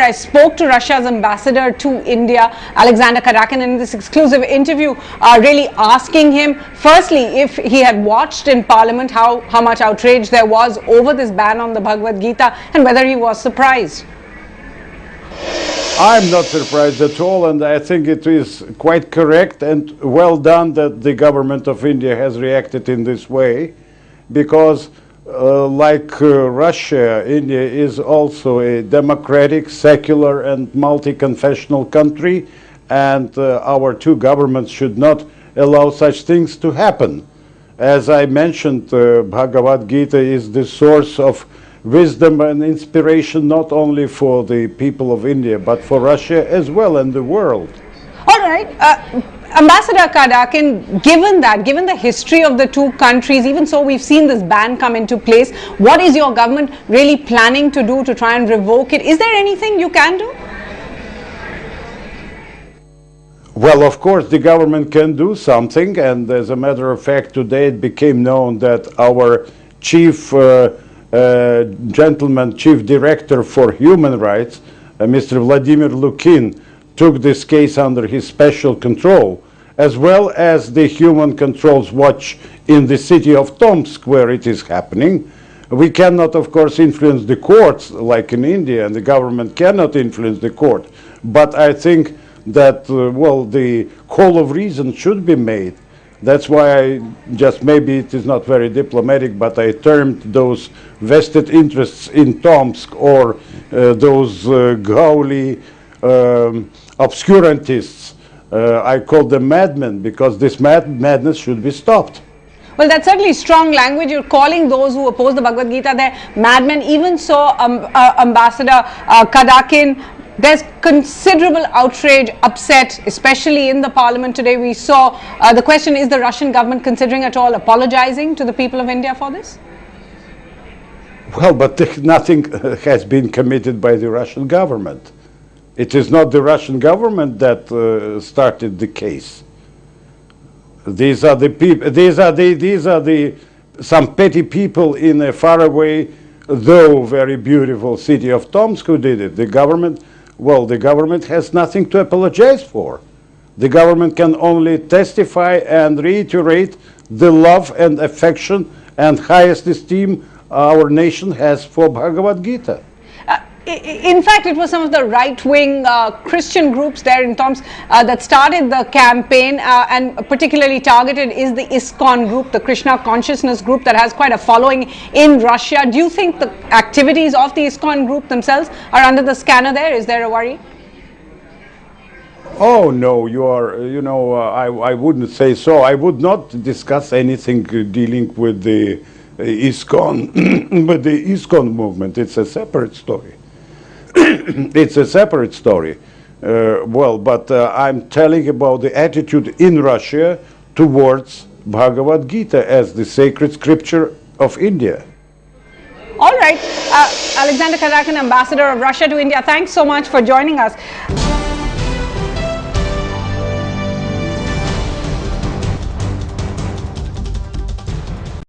I spoke to Russia's ambassador to India, Alexander Karakin, in this exclusive interview, really asking him, firstly, if he had watched in Parliament how much outrage there was over this ban on the Bhagavad Gita, and whether he was surprised. I'm not surprised at all, and I think it is quite correct and well done that the government of India has reacted in this way, because like Russia, India is also a democratic, secular and multi-confessional country, and our two governments should not allow such things to happen. As I mentioned, Bhagavad Gita is the source of wisdom and inspiration not only for the people of India, but for Russia as well and the world. All right. Ambassador Karakin, given the history of the two countries, even so we've seen this ban come into place, what is your government really planning to do to try and revoke it? Is there anything you can do? Well, of course, the government can do something, and as a matter of fact, today it became known that our chief Chief Director for Human Rights, Mr. Vladimir Lukin, took this case under his special control, as well as the Human Controls Watch in the city of Tomsk, where it is happening. We cannot, of course, influence the courts like in India, and the government cannot influence the court. But I think that, well, the call of reason should be made. That's why I just, maybe it is not very diplomatic, but I termed those vested interests in Tomsk, or those Gauli obscurantists, I call them madmen, because this madness should be stopped. Well, that's certainly strong language. You're calling those who oppose the Bhagavad Gita they're madmen. Even so, Ambassador Karakin, there's considerable outrage, upset, especially in the parliament today. We saw the question, is the Russian government considering at all apologizing to the people of India for this? Well, but nothing has been committed by the Russian government. It is not the Russian government that started the case. These are the people. These are the some petty people in a faraway, though very beautiful city of Tomsk who did it. The government. Well, the government has nothing to apologize for. The government can only testify and reiterate the love and affection and highest esteem our nation has for Bhagavad Gita. In fact, it was some of the right-wing Christian groups there in Tomsk that started the campaign, and particularly targeted is the ISKCON group, the Krishna consciousness group that has quite a following in Russia. Do you think the activities of the ISKCON group themselves are under the scanner there? Is there a worry? Oh no, I wouldn't say so. I would not discuss anything dealing with the ISKCON, with the ISKCON movement. It's a separate story. It's a separate story. But I'm telling about the attitude in Russia towards Bhagavad Gita as the sacred scripture of India. All right. Alexander Karakin, Ambassador of Russia to India, thanks so much for joining us.